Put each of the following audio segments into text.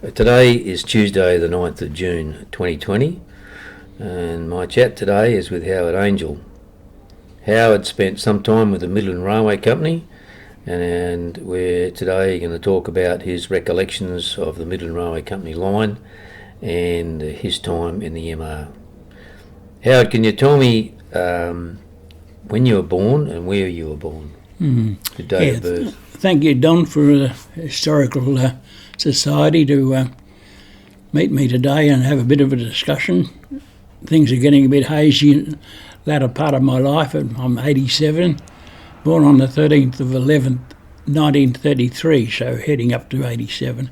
Today is Tuesday the 9th of June 2020, and my chat today is with Howard Angel. Howard spent some time with the Midland Railway Company, and we're today going to talk about his recollections of the Midland Railway Company line and his time in the MR. Howard, can you tell me when you were born and where you were born? The date of birth. Thank you, Don, for the Historical Society to meet me today and have a bit of a discussion. Things are getting a bit hazy in the latter part of my life. I'm 87, born on the 13th of 11th, 1933, so heading up to 87.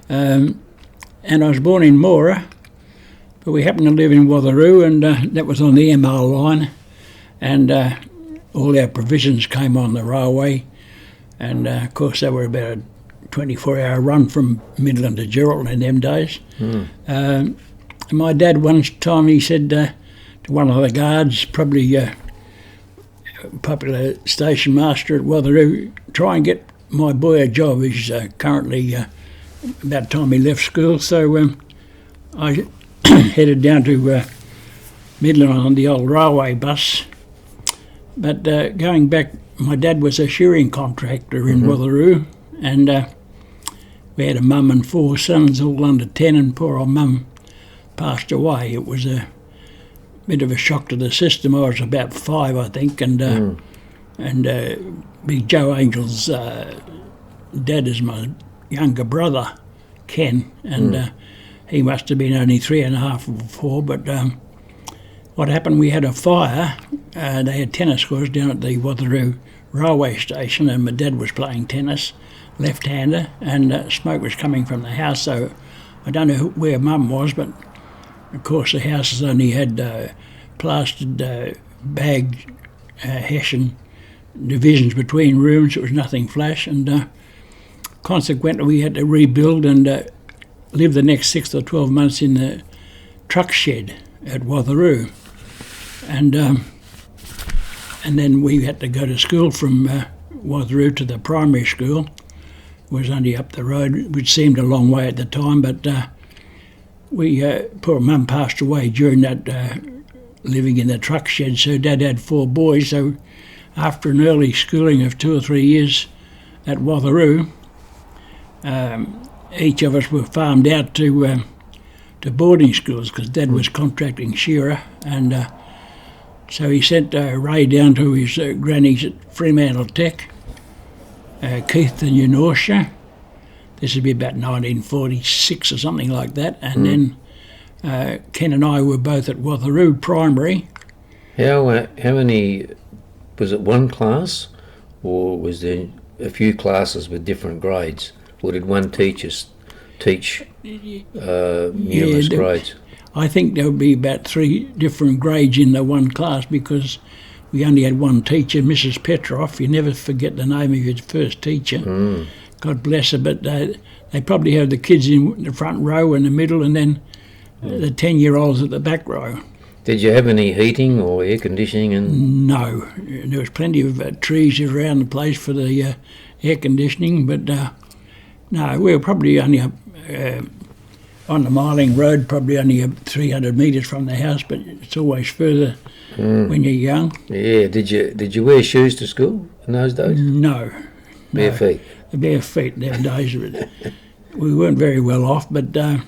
And I was born in Mora, but we happened to live in Watheroo, and that was on the MR line, and all our provisions came on the railway, and of course they were about a 24-hour run from Midland to Geraldton in them days. And my dad one time he said to one of the guards, probably a popular station master at Watheroo, try and get my boy a job. He's currently about time he left school, so I headed down to Midland on the old railway bus. But going back, my dad was a shearing contractor in Watheroo, and we had a mum and 4 sons, all under 10, and poor old mum passed away. It was a bit of a shock to the system. I was about 5, I think, and Big Joe Angel's dad is my younger brother, Ken, and he must have been only 3.5 or 4, but what happened, we had a fire. They had tennis courts down at the Watheroo railway station, and my dad was playing tennis, left-hander, and smoke was coming from the house, so I don't know where Mum was, but of course the houses only had plastered bag hessian divisions between rooms. It was nothing flash, and consequently we had to rebuild and live the next 6 or 12 months in the truck shed at Watheroo, and then we had to go to school from Watheroo to the primary school. It was only up the road, which seemed a long way at the time, but poor Mum passed away during that living in the truck shed, so Dad had 4 boys, so after an early schooling of 2 or 3 years at Watheroo, each of us were farmed out to boarding schools because Dad was contracting shearer, and so he sent Ray down to his granny's at Fremantle Tech, Keith and Norcia. This would be about 1946 or something like that, and then Ken and I were both at Watheroo Primary. How many, was it one class, or was there a few classes with different grades, or did one teacher teach numerous grades? I think there would be about 3 different grades in the one class because we only had one teacher, Mrs. Petroff. You never forget the name of your first teacher. God bless her, but they probably had the kids in the front row in the middle, and then the 10-year-olds at the back row. Did you have any heating or air conditioning? No, there was plenty of trees around the place for the air conditioning, but no, we were probably only up on the Miling Road, probably only 300 metres from the house, but it's always further when you're young. Yeah, did you wear shoes to school in those days? No. Bare feet? Bare feet in them days. We weren't very well off, but Dad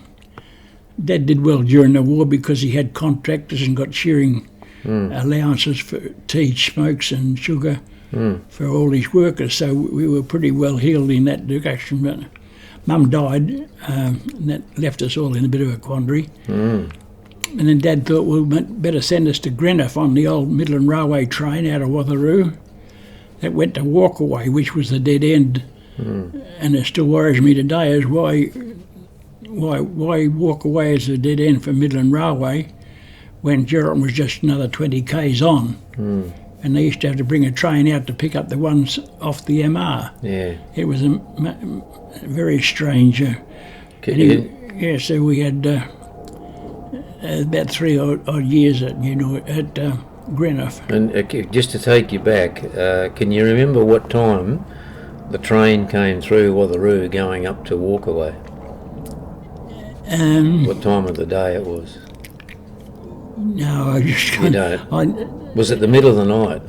did well during the war because he had contractors and got shearing allowances for tea, smokes and sugar for all his workers, so we were pretty well heeled in that direction. But Mum died, and that left us all in a bit of a quandary. And then Dad thought, well, we'd better send us to Greenock on the old Midland Railway train out of Watheroo. That went to Walkaway, which was the dead end. And it still worries me today is why Walkaway is a dead end for Midland Railway when Geraldton was just another 20 k's on. And they used to have to bring a train out to pick up the ones off the MR. Yeah. It was a very strange. So we had about 3 odd years at Greenock. And just to take you back, can you remember what time the train came through Watheroo going up to Walkaway? What time of the day it was? No, I just You don't? Was it the middle of the night?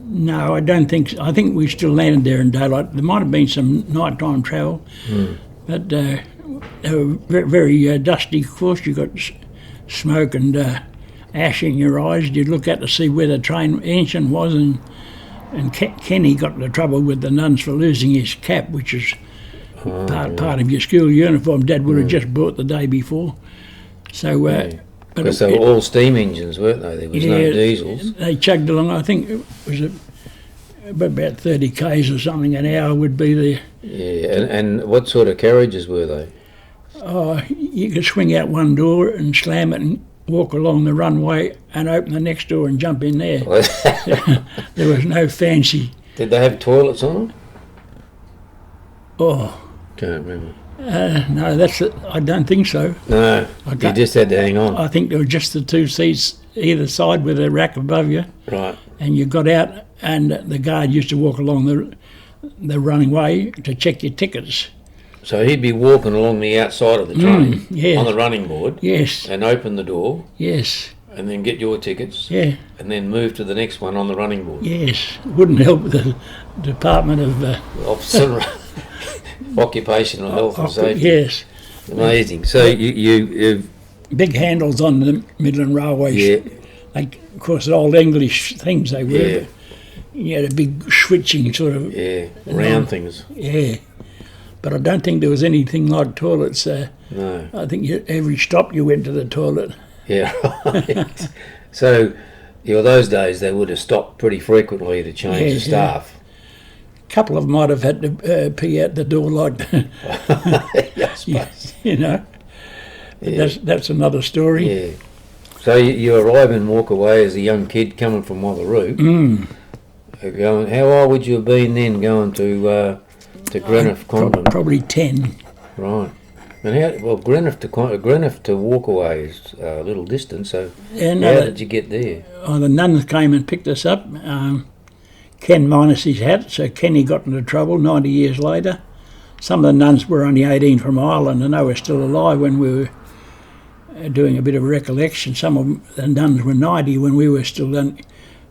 No, I don't think so. I think we still landed there in daylight. There might have been some nighttime travel, but they were very, very dusty. Of course, you got smoke and ash in your eyes. You'd look out to see where the train engine was, and Kenny got into trouble with the nuns for losing his cap, which is part of your school uniform. Dad would have just bought the day before. So, but because they were all steam engines, weren't they? There was no diesels. They chugged along. I think it was about 30 k's or something an hour would be the. Yeah, and what sort of carriages were they? Oh, you could swing out one door and slam it and walk along the runway and open the next door and jump in there. There was no fancy. Did they have toilets on them? Oh. Can't remember. No, I don't think so. No, you just had to hang on. I think there were just the two seats either side with a rack above you. Right. And you got out, and the guard used to walk along the running way to check your tickets. So he'd be walking along the outside of the train yes. on the running board. Yes. And open the door. Yes. And then get your tickets. Yeah. And then move to the next one on the running board. Yes. Wouldn't help the Department of Officer Occupational Health and Safety. Yes. Amazing. So you big handles on the Midland Railway. Yeah. Like, of course, old English things they were. Yeah. You had a big switching sort of. Yeah. Round things. Yeah. But I don't think there was anything like toilets. No. I think every stop you went to the toilet. Yeah. Right. So, those days they would have stopped pretty frequently to change the staff. A couple of them might have had to pee out the door like that. I suppose. You know. But that's another story. Yeah. So you arrive and walk away as a young kid coming from Watheroo. Going, how old would you have been then going to Greenough Convent? Probably 10. Right. And Greenough to Walkaway is a little distance, so how did you get there? Oh, the nuns came and picked us up. Ken minus his hat, so Kenny got into trouble 90 years later. Some of the nuns were only 18 from Ireland and they were still alive when we were doing a bit of recollection. Some of the nuns were 90 when we were still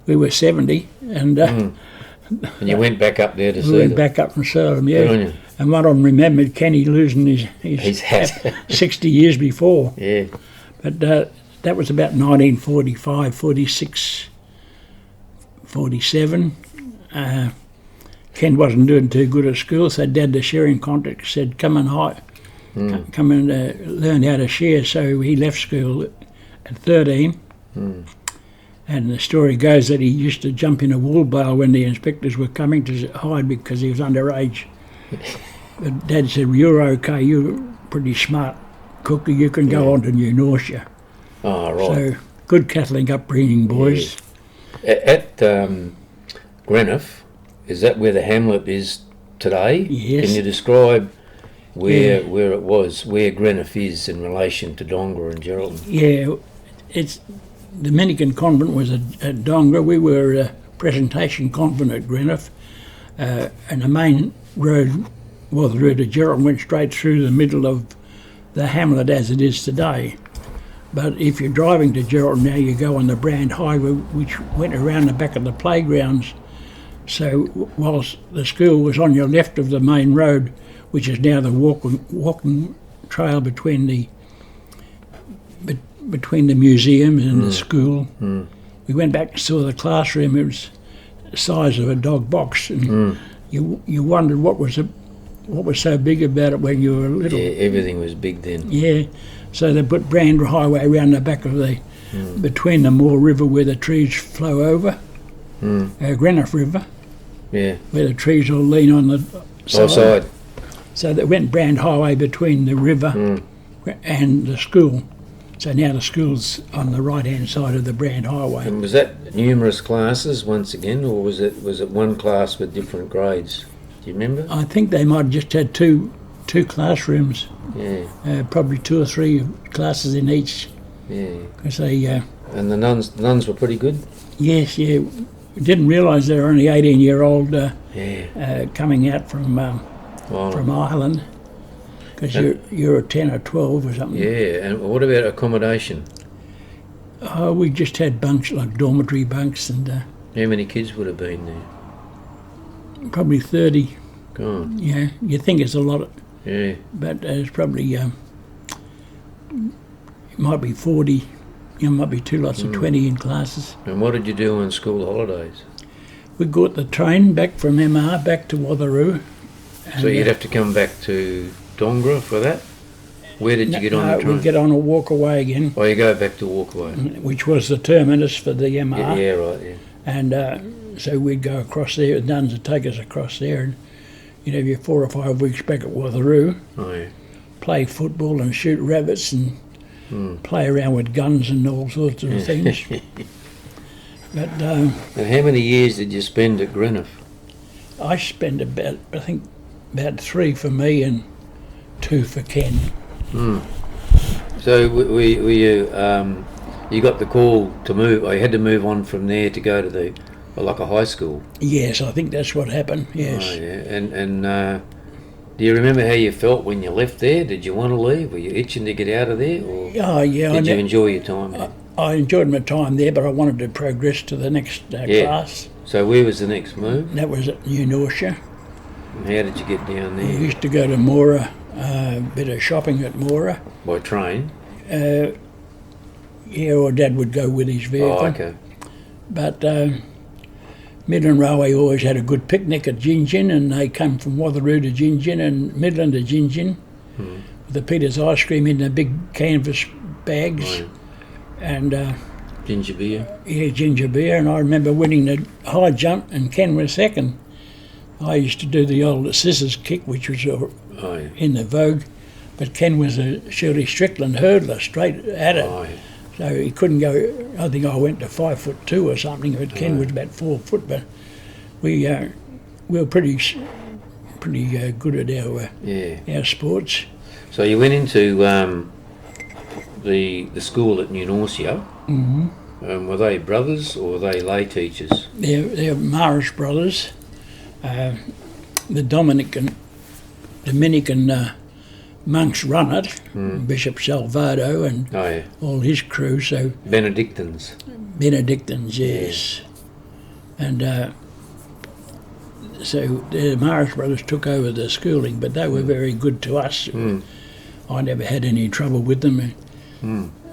we were 70. And and you went back up there to see them? We went back up from Salem, yeah. Good on you. And one of them remembered Kenny losing his hat 60 years before. Yeah. But that was about 1945, 46, 47. Ken wasn't doing too good at school, so Dad, the sharing contract, said, come and come and learn how to share. So he left school at 13. And the story goes that he used to jump in a wool bale when the inspectors were coming to hide because he was underage. But Dad said, you're okay, you're a pretty smart cooker, you can go on to New Norcia. Oh, right. So, good Catholic upbringing, boys. Yeah. At Greenough, is that where the hamlet is today? Yes. Can you describe where it was, where Greenough is in relation to Dongra and Geraldton? Yeah, it's Dominican Convent was at Dongra. We were a presentation convent at Greenough, and the main road, well, the road to Geraldton went straight through the middle of the hamlet as it is today. But if you're driving to Geraldton now, you go on the Brand Highway, which went around the back of the playgrounds. So whilst the school was on your left of the main road, which is now the walking trail between the museum and the school, we went back and saw the classroom. It was the size of a dog box, and you wondered what was so big about it when you were little. Yeah, everything was big then. Yeah, so they put Brand Highway around the back of between the Moore River where the trees flow over, Greenough River, where the trees all lean on the side. So they went Brand Highway between the river and the school. So now the school's on the right-hand side of the Brand Highway. And was that numerous classes once again, or was it one class with different grades? Do you remember? I think they might have just had two classrooms. Yeah. Probably 2 or 3 classes in each. Yeah. Cause they, and the nuns were pretty good? Yes, yeah. We didn't realise they were only 18-year-old coming out from Ireland. because you're a 10 or 12 or something. Yeah, and what about accommodation? Oh, we just had bunks, like dormitory bunks, and How many kids would have been there? probably 30. God. Yeah, you think it's a lot, Yeah. but it's probably, it might be 40. Might be two lots of 20 in classes. And what did you do on school holidays? We got the train back from MR back to Watheroo. So you'd have to come back to Dongra for that? Where did you get on the train? We get on a walk away again, Oh, you go back to Walkaway. which was the terminus for the MR. Yeah, right, yeah. And so we'd go across there, the nuns would take us across there, and you'd have your 4 or 5 weeks back at Watheroo, Oh, yeah. play football and shoot rabbits and play around with guns and all sorts of things. But And how many years did you spend at Greenough? I spent about 3 for me and 2 for Ken. So you got the call to move, or you had to move on from there to go to like a high school? Yes, I think that's what happened, yes. Oh, yeah. And do you remember how you felt when you left there? Did you want to leave? Were you itching to get out of there? Or Oh, yeah. did you enjoy your time there? I enjoyed my time there, but I wanted to progress to the next class. So where was the next move? That was at New Norcia. And how did you get down We there? used to go to Mora, a bit of shopping at Mora. By train? Yeah, or Dad would go with his vehicle. Oh, okay. But Midland Railway always had a good picnic at Gingin, and they come from Watheroo to Gingin and Midland to Gingin with the Peter's ice cream in the big canvas bags. Oh, yeah. And Ginger beer? yeah, ginger beer. And I remember winning the high jump, and Ken was second. I used to do the old scissors kick, which was Oh, yeah. in the vogue, but Ken was a Shirley Strickland hurdler, straight at it. Oh, yeah. So he couldn't go. I think I went to 5'2" or something, but Ken was about 4 foot. But we were pretty good at our sports. So you went into the school at New Norcia. Mm-hmm. Were they brothers or were they lay teachers? They're Marish brothers. The Dominican monks run it, Bishop Salvado and Oh, yeah. all his crew. So Benedictines. Benedictines, yes. And so the Marish brothers took over the schooling, but they were very good to us. I never had any trouble with them,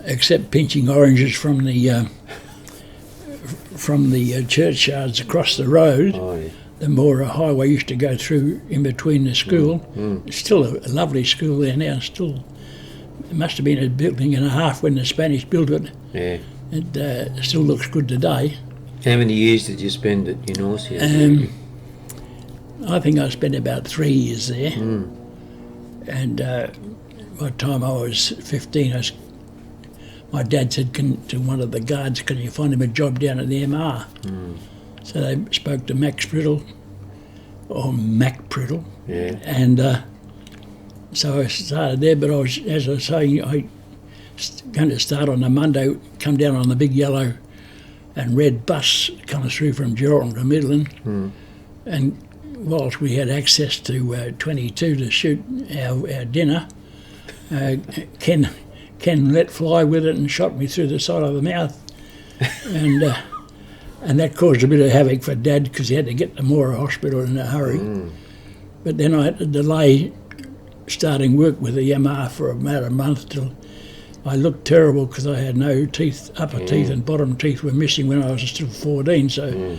except pinching oranges from the churchyards across the road. Oh, yeah. The Mora Highway used to go through in between the school. It's still a lovely school there now. Still, it must have been a building and a half when the Spanish built it. Yeah. It still looks good today. How many years did you spend at New Norcia? I think I spent about 3 years there. And by the time I was 15, my dad said to one of the guards, "Can you find him a job down at the MR?" So they spoke to Mac Priddle, Yeah. and so I started there. But I was, as I was saying, I was going to start on a Monday, come down on the big yellow and red bus coming through from Geraldton to Midland, and whilst we had access to 22 to shoot our dinner, Ken let fly with it and shot me through the side of the mouth, and that caused a bit of havoc for Dad because he had to get to Mora Hospital in a hurry. But then I had to delay starting work with the MR for about a month till I looked terrible because I had no teeth, upper teeth and bottom teeth were missing when I was still 14, so it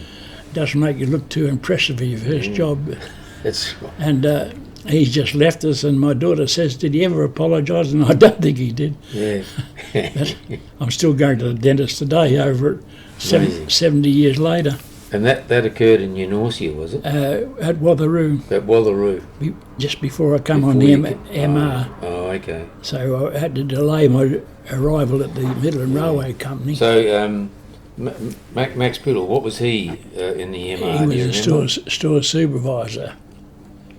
doesn't make you look too impressive for your first job. And he's just left us, and my daughter says, "Did he ever apologise?" And I don't think he did. Yeah. But I'm still going to the dentist today over it 70 years later. And that occurred in New Norcia, was it? At Watheroo, At Watheroo. just before I come on the MR. Oh, okay. So I had to delay my arrival at the Midland Railway Company. So, Max Piddle, what was he in the MR? He was a store supervisor.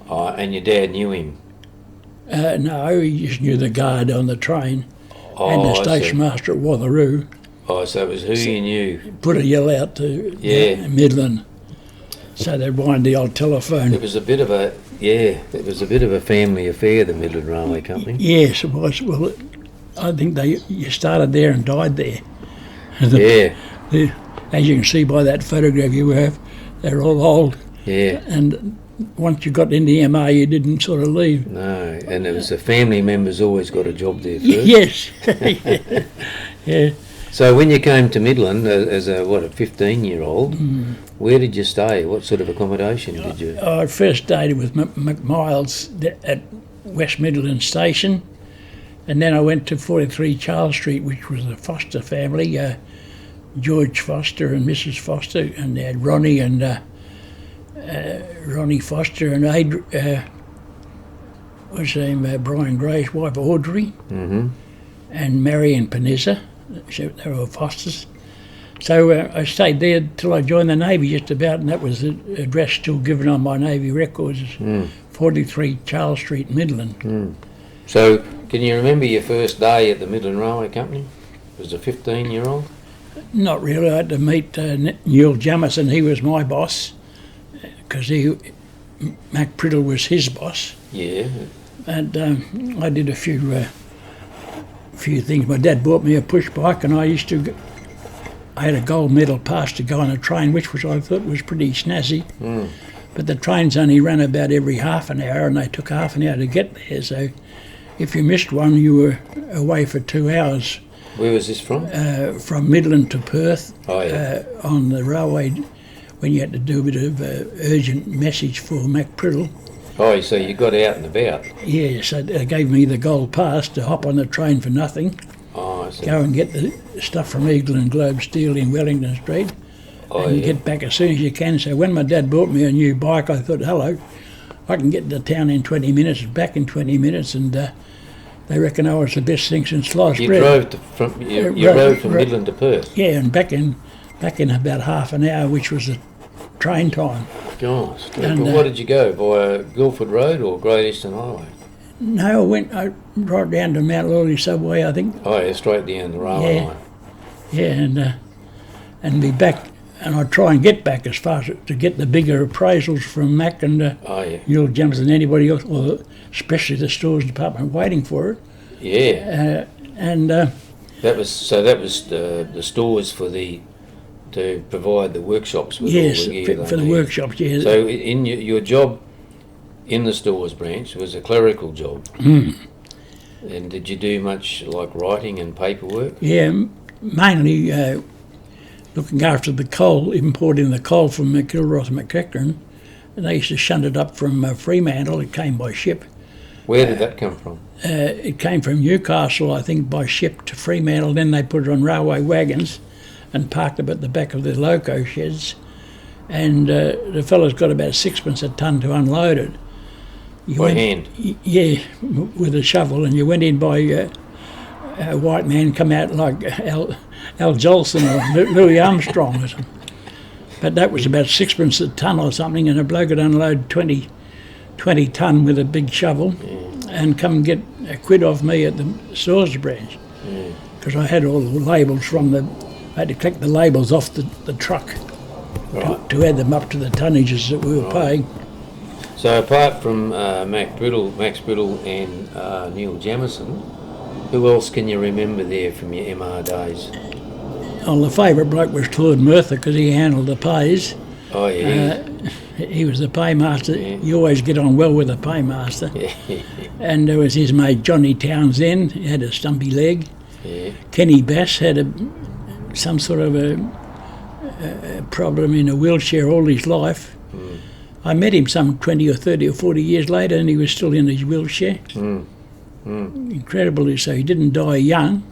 Oh, and your dad knew him? No, he just knew the guard on the train and the I station see. master at Watheroo. Oh, so it was who you knew? Put a yell out to Midland. So they'd wind the old telephone. It was a bit of a Yeah, it was a bit of a family affair, the Midland Railway Company. Yes, it was. Well, I think you started there and died there. Yeah, As you can see by that photograph you have, they're all old. yeah. And once you got into the MA, you didn't sort of leave. No, and it was the family members always got a job there first. Yes. Yeah. So when you came to Midland as a 15-year-old, where did you stay? What sort of accommodation did you? I first stayed with McMiles at West Midland Station, and then I went to 43 Charles Street, which was a Foster family, George Foster and Mrs. Foster, and they had Ronnie and Ronnie Foster and what's her name, Brian Gray's wife, Audrey, and Marion Panizza. So they were Fosters. So I stayed there till I joined the Navy just about, and that was the address still given on my Navy records, 43 Charles Street, Midland. So can you remember your first day at the Midland Railway Company? As a 15-year-old? Not really. I had to meet Neil Jamison. He was my boss, because Mac Priddle was his boss. Yeah. And I did a few things. My dad bought me a push bike, and I had a gold medal pass to go on a train, which I thought was pretty snazzy. But the trains only ran about every half an hour, and they took half an hour to get there. So if you missed one, you were away for 2 hours. Where was this from? From Midland to Perth. Oh, yeah. On the railway, when you had to do a bit of urgent message for Mac Priddle. Oh, so you got out and about? Yeah, so they gave me the gold pass to hop on the train for nothing. Oh, I see. Go and get the stuff from Eagle and Globe Steel in Wellington Street, and get back as soon as you can. So when my dad bought me a new bike, I thought, hello, I can get to town in 20 minutes, back in 20 minutes, and they reckon I was the best thing since sliced bread. You rode from Midland to Perth? Yeah, and back in about half an hour, which was the train time. Gosh. And what did you go, via Guildford Road or Great Eastern Highway? No, I went right down to Mount Lawley Subway, I think. Oh, yeah, straight down the railway line. Yeah, and be back, and I'd try and get back as fast to get the bigger appraisals from Mac and Neil James and anybody else, or especially the stores department waiting for it. Yeah. That was the stores to provide the workshops with yes, all the gear for the workshops, yeah. So in your job in the stores branch was a clerical job. And did you do much like writing and paperwork? Yeah, mainly looking after the coal, importing the coal from Kilroth and McEachran, and they used to shunt it up from Fremantle. It came by ship. Where did that come from? It came from Newcastle, I think, by ship to Fremantle. Then they put it on railway wagons and parked them at the back of the loco sheds. And the fellas got about sixpence a tonne to unload it. By hand? Yeah, with a shovel. And you went in by a white man, come out like Al Jolson or Louis Armstrong or something. But that was about sixpence a tonne or something, and a bloke would unload 20 tonne with a big shovel and come and get a quid off me at the stores branch. Because I had all the labels from I had to collect the labels off the truck to add them up to the tonnages that we were paying. So apart from Max Brittle and Neil Jamison, who else can you remember there from your MR days? Well, the favourite bloke was Claude Murtha, because he handled the pays. Oh, yeah. He was the paymaster. Yeah. You always get on well with the paymaster. And there was his mate Johnny Townsend. He had a stumpy leg. Yeah. Kenny Bass had some sort of a problem in a wheelchair all his life. I met him some 20 or 30 or 40 years later, and he was still in his wheelchair. Incredibly so. He didn't die young.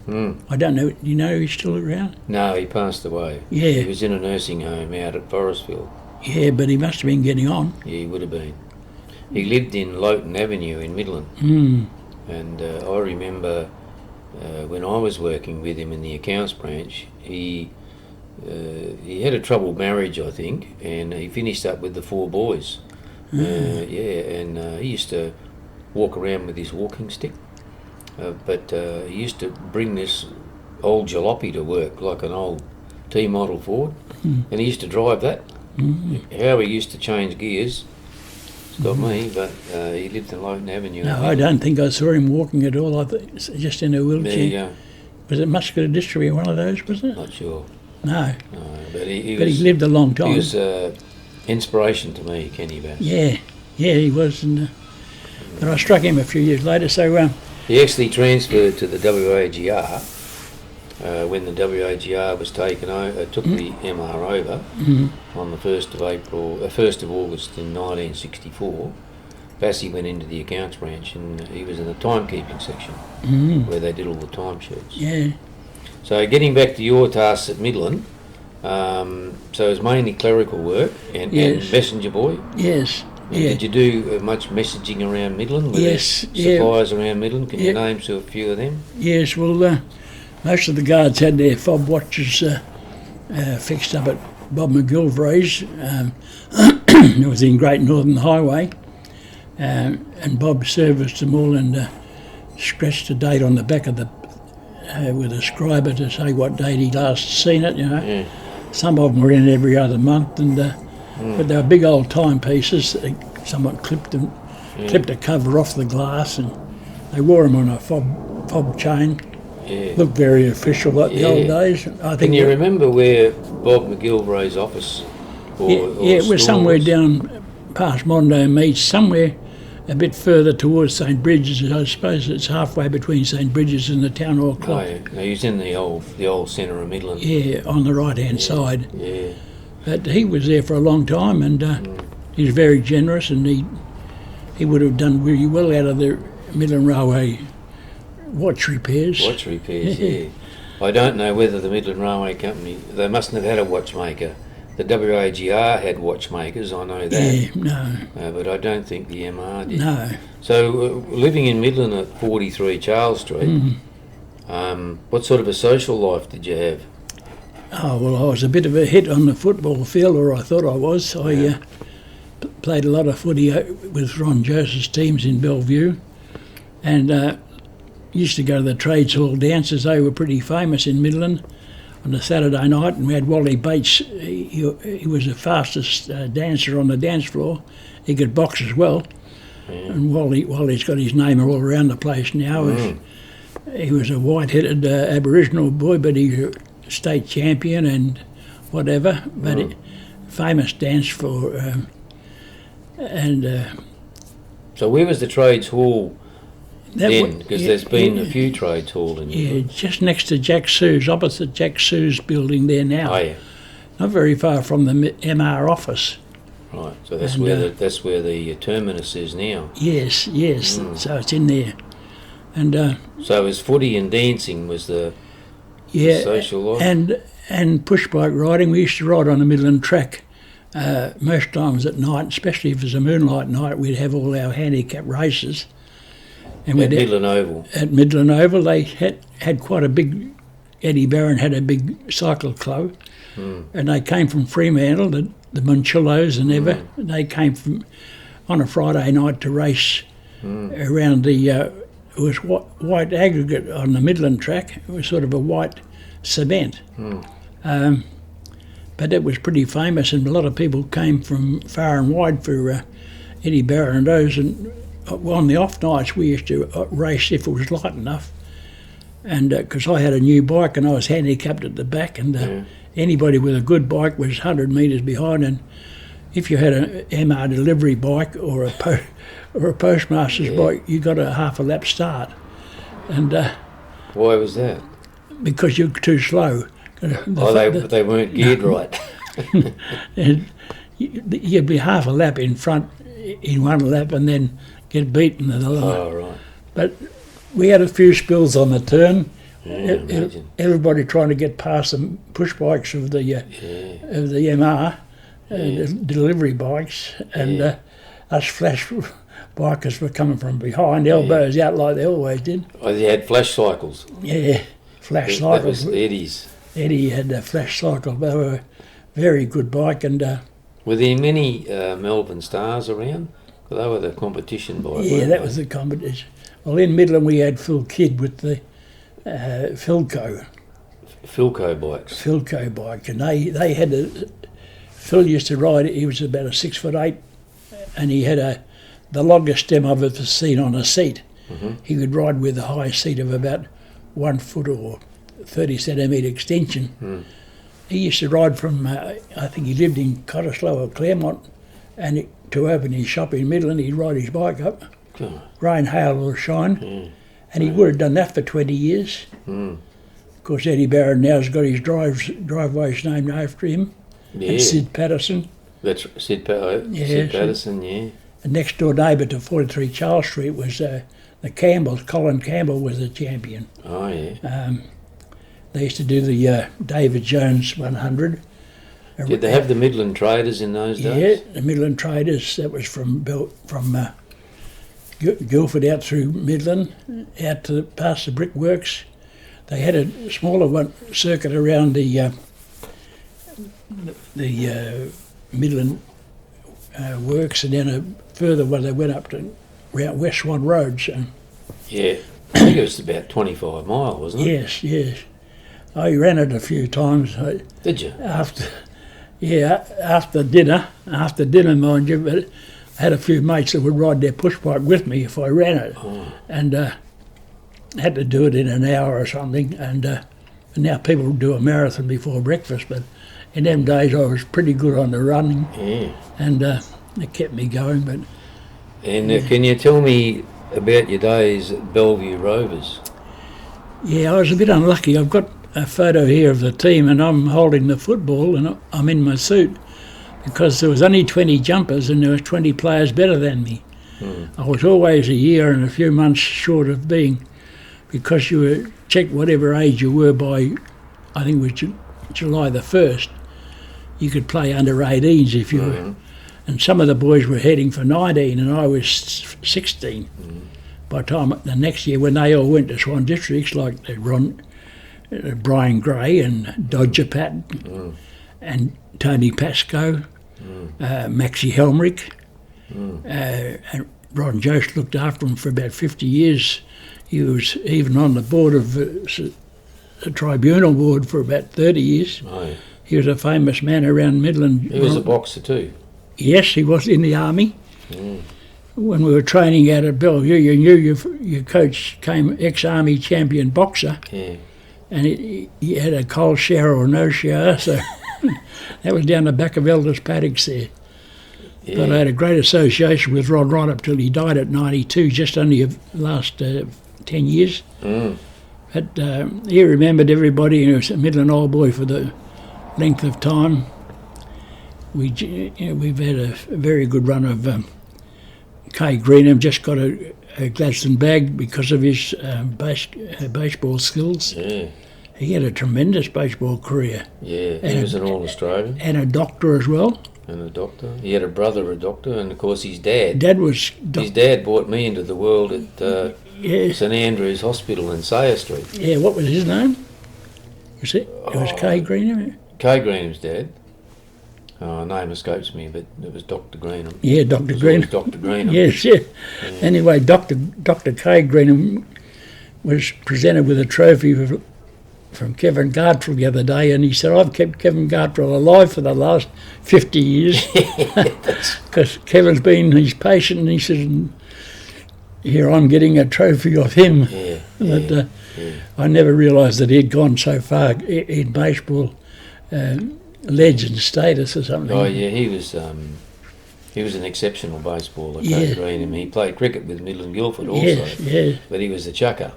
I don't know. Do you know he's still around? No, he passed away. Yeah. He was in a nursing home out at Forestville. Yeah, but he must have been getting on. Yeah, he would have been. He lived in Lowton Avenue in Midland. And I remember when I was working with him in the accounts branch, he had a troubled marriage, I think, and he finished up with the 4 boys. He used to walk around with his walking stick, but he used to bring this old jalopy to work, like an old T-model Ford, and he used to drive that. How he used to change gears. got me, but he lived in Lowton Avenue. No, I don't think I saw him walking at all. I think it's just in a wheelchair. There you go. Was it muscular dystrophy, one of those, was it? Not sure. No. No, but he But he lived a long time. He was inspiration to me, Kenny Bass. Yeah, he was. But I struck him a few years later, so... he actually transferred to the WAGR when the WAGR was taken over, took the MR over on the 1st of August in 1964. Bassy went into the accounts branch and he was in the timekeeping section where they did all the timesheets. Yeah. So getting back to your tasks at Midland, so it was mainly clerical work and messenger boy. Yes. Yeah. Did you do much messaging around Midland? Were there suppliers around Midland? Can you name a few of them? Yes, well, most of the guards had their fob watches fixed up at Bob McGilvray's. It was in Great Northern Highway. And Bob serviced them all and scratched a date on the back of the with a scriber to say what date he'd last seen it, Yeah. Some of them were in every other month, and but they were big old timepieces. Someone clipped a cover off the glass, and they wore them on a fob chain. Yeah. Looked very official like the old days. I think. Can you remember where Bob McGilvray's office or it was somewhere was? down past Mondo Meads, somewhere a bit further towards St Bridges. I suppose it's halfway between St Bridges and the Town Hall Clock. Oh, yeah. No, he was in the old centre of Midland. Yeah, on the right-hand side. Yeah. But he was there for a long time, and he was very generous, and he would have done really well out of the Midland Railway watch repairs. Watch repairs, yeah. I don't know whether the Midland Railway Company, they mustn't have had a watchmaker. The WAGR had watchmakers, I know that. Yeah, no. But I don't think the MR did. No. So living in Midland at 43 Charles Street, what sort of a social life did you have? Oh, well, I was a bit of a hit on the football field, or I thought I was. I played a lot of footy with Ron Joseph's teams in Bellevue, and used to go to the Trades Hall dances. They were pretty famous in Midland on a Saturday night, and we had Wally Bates. He was the fastest dancer on the dance floor. He could box as well. Yeah. And Wally's got his name all around the place now. He was a white-headed Aboriginal boy, but he was a state champion and whatever. But famous dance for... So where was the Trades Hall then? Because there's been a few Trades Hall in Midland. Yeah, just next to Jack Sue's, opposite Jack Sue's building there now. Oh, yeah. Not very far from the MR office. Right, so that's where the terminus is now. Yes, so it's in there. And so it was footy and dancing was the social life? And push bike riding. We used to ride on the Midland track most times at night, especially if it was a moonlight night. We'd have all our handicap races. And at Midland Oval? At Midland Oval, they had quite a big... Eddie Barron had a big cycle club, and they came from Fremantle, the Monchillos and ever. They came from on a Friday night to race around the... it was white aggregate on the Midland track. It was sort of a white cement. But it was pretty famous, and a lot of people came from far and wide for Eddie Barron and those. And on the off nights, we used to race if it was light enough. And because I had a new bike and I was handicapped at the back, and anybody with a good bike was 100 metres behind. And if you had an MR delivery bike or a postmaster's bike, you got a half a lap start. And why was that? Because you're too slow. They weren't geared right. And you'd be half a lap in front in one lap and then get beaten in the line. Oh, right. But we had a few spills on the turn. Imagine. Everybody trying to get past the push bikes of the MR, delivery bikes, and us flash bikers were coming from behind, elbows out like they always did. Oh, they had flash cycles? Yeah, flash cycles. That was Eddie's. Eddie had a flash cycle. They were a very good bike. And were there many Melbourne Stars around? They were the competition bike. Yeah, that was the competition. Well, in Midland we had Phil Kidd with the Philco bikes. Philco bike, and they had Phil used to ride. He was about a 6'8", and he had the longest stem I've ever seen on a seat. Mm-hmm. He could ride with a high seat of about 1 foot or 30 centimetre extension. Mm. He used to ride from, I think he lived in Cottesloe or Claremont, and to open his shop in Midland, he'd ride his bike up, rain, hail or shine, and he would have done that for 20 years. Mm. Of course, Eddie Barron now's got his driveways named after him, and Sid Patterson. That's Sid Patterson, yeah. And next door neighbour to 43 Charles Street was the Campbells. Colin Campbell was the champion. Oh, yeah. They used to do the David Jones 100. Did they have the Midland Traders in those days? Yeah, the Midland Traders. That was from Guildford out through Midland, out to past the brickworks. They had a smaller one circuit around the Midland works, and then a further one they went up to around West Swan Road. So. Yeah, I think it was about 25 miles, wasn't it? Yes. I ran it a few times. Did you? After dinner, mind you, but I had a few mates that would ride their push bike with me if I ran it, and had to do it in an hour or something. And now people do a marathon before breakfast, but in them days I was pretty good on the running, and it kept me going. But can you tell me about your days at Bellevue Rovers? Yeah, I was a bit unlucky. I've got a photo here of the team, and I'm holding the football, and I'm in my suit because there was only 20 jumpers, and there was 20 players better than me. I was always a year and a few months short of being, because you were checked whatever age you were by, I think it was July the 1st. You could play under 18s if you were. And some of the boys were heading for 19, and I was 16. By the time the next year, when they all went to Swan Districts, like Brian Gray and Dodger Patton and Tony Pascoe, Maxie Helmrich, and Ron Jost looked after him for about 50 years. He was even on the board of the tribunal board for about 30 years. Oh. He was a famous man around Midland. He was a boxer too. Yes, he was in the army. When we were training out at Bellevue, you knew your coach came ex-army champion boxer, and he had a cold shower or no shower, so that was down the back of Elders Paddocks there. Yeah. But I had a great association with Rod right up till he died at 92, just only the last 10 years. But he remembered everybody, and he was a Midland old boy for the length of time. We've had a very good run of Kay Greenham, just got a Gladstone bag because of his baseball skills. Yeah. He had a tremendous baseball career. Yeah, he was an All-Australian. And a doctor as well. And a doctor. He had a brother, a doctor, and of course his dad. His dad brought me into the world at St Andrew's Hospital in Sayer Street. Yeah, what was his name? It was Kay Greenham? Kay Greenham's dad. Name escapes me, but it was Dr. Greenham. Yeah, Dr. Greenham. Dr. Greenham. Yes. Anyway, Dr. Kay Greenham was presented with a trophy from Kevin Gartrell the other day, and he said, I've kept Kevin Gartrell alive for the last 50 years because Kevin's been his patient, and he said, here I'm getting a trophy of him. But I never realised that he'd gone so far in baseball. Legend status or something. Oh yeah, he was an exceptional baseballer. Kay Greenham. He played cricket with Midland Guildford also. Yes. But he was a chucker.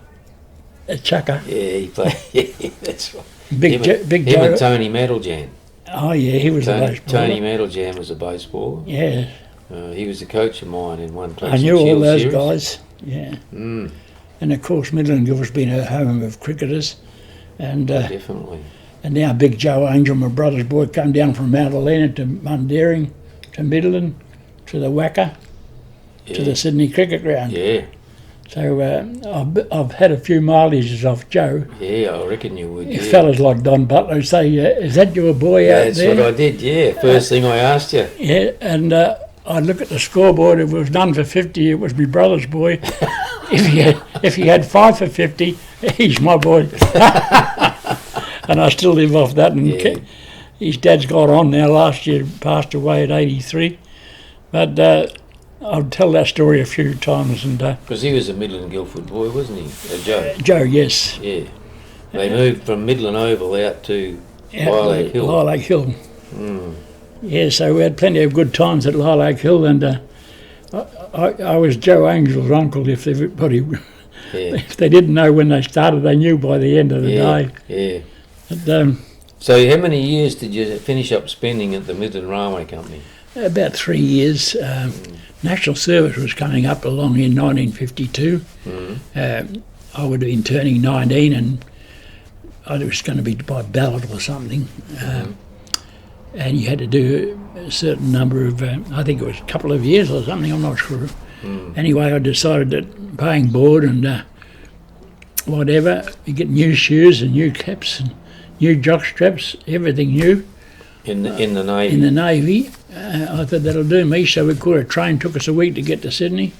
A chucker. Yeah, he played. That's right. Big Him and Tony Meadlejan. Oh yeah, he was a baseballer. Tony Meadlejan was a baseballer. Yeah. He was a coach of mine in one class. I knew all those series. guys. Yeah. And of course, Midland Guildford's been a home of cricketers, and definitely. And now Big Joe Angel, my brother's boy, come down from Mount Helena to Mundaring, to Midland, to the Wacker, to the Sydney Cricket Ground. Yeah. So I've had a few mileages off Joe. Yeah, I reckon you would. Yeah. Fellas like Don Butler say, is that your boy out there? That's what I did, yeah. First thing I asked you. Yeah, and I'd look at the scoreboard. If it was none for 50, it was my brother's boy. if he had 5 for 50, he's my boy. And I still live off that. And his dad's got on now. Last year passed away at 83. But I'll tell that story a few times. And Because he was a Midland Guildford boy, wasn't he? Joe. Joe, yes. Yeah. They moved from Midland Oval out to Lilac Hill. Lilac Hill. Mm. Yeah, so we had plenty of good times at Lilac Hill, and I was Joe Angel's uncle. If everybody, if they didn't know when they started, they knew by the end of the day. Yeah. But, so how many years did you finish up spending at the Midland Railway Company? about 3 years. National Service was coming up along in 1952. I would have been turning 19, and I was going to be by ballot or something. And you had to do a certain number of, I think it was a couple of years or something, I'm not sure. Anyway, I decided that paying board and whatever, you get new shoes and new caps and new jock straps, everything new. In the Navy? In the Navy. I thought that'll do me, so we caught a train, took us a week to get to Sydney.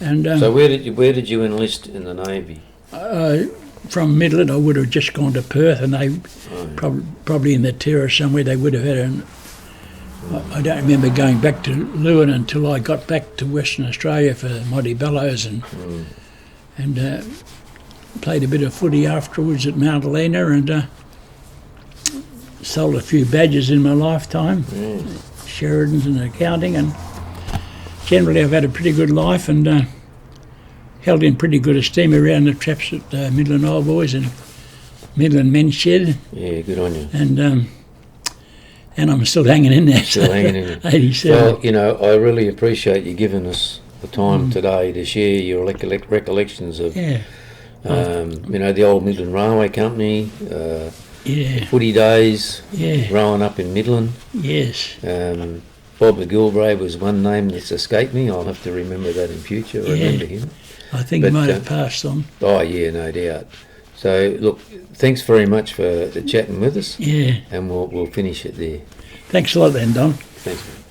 And so where did you enlist in the Navy? From Midland, I would have just gone to Perth, and they probably in the terrace somewhere they would have had I don't remember going back to Lewin until I got back to Western Australia for Monty Bellows and played a bit of footy afterwards at Mount Helena and sold a few badges in my lifetime, Sheridan's and accounting, and generally I've had a pretty good life and held in pretty good esteem around the traps at Midland Old Boys and Midland Men's Shed. Yeah, good on you. And I'm still hanging in there. Still hanging in there. 87. Well, I really appreciate you giving us the time today to share your recollections of, the old Midland Railway Company, footy days, growing up in Midland. Yes. Bob McGilvray was one name that's escaped me. I'll have to remember that in future. I remember him. I think he might have passed on. Oh, yeah, no doubt. So, look, thanks very much for chatting with us. Yeah. And we'll finish it there. Thanks a lot then, Don. Thanks, mate.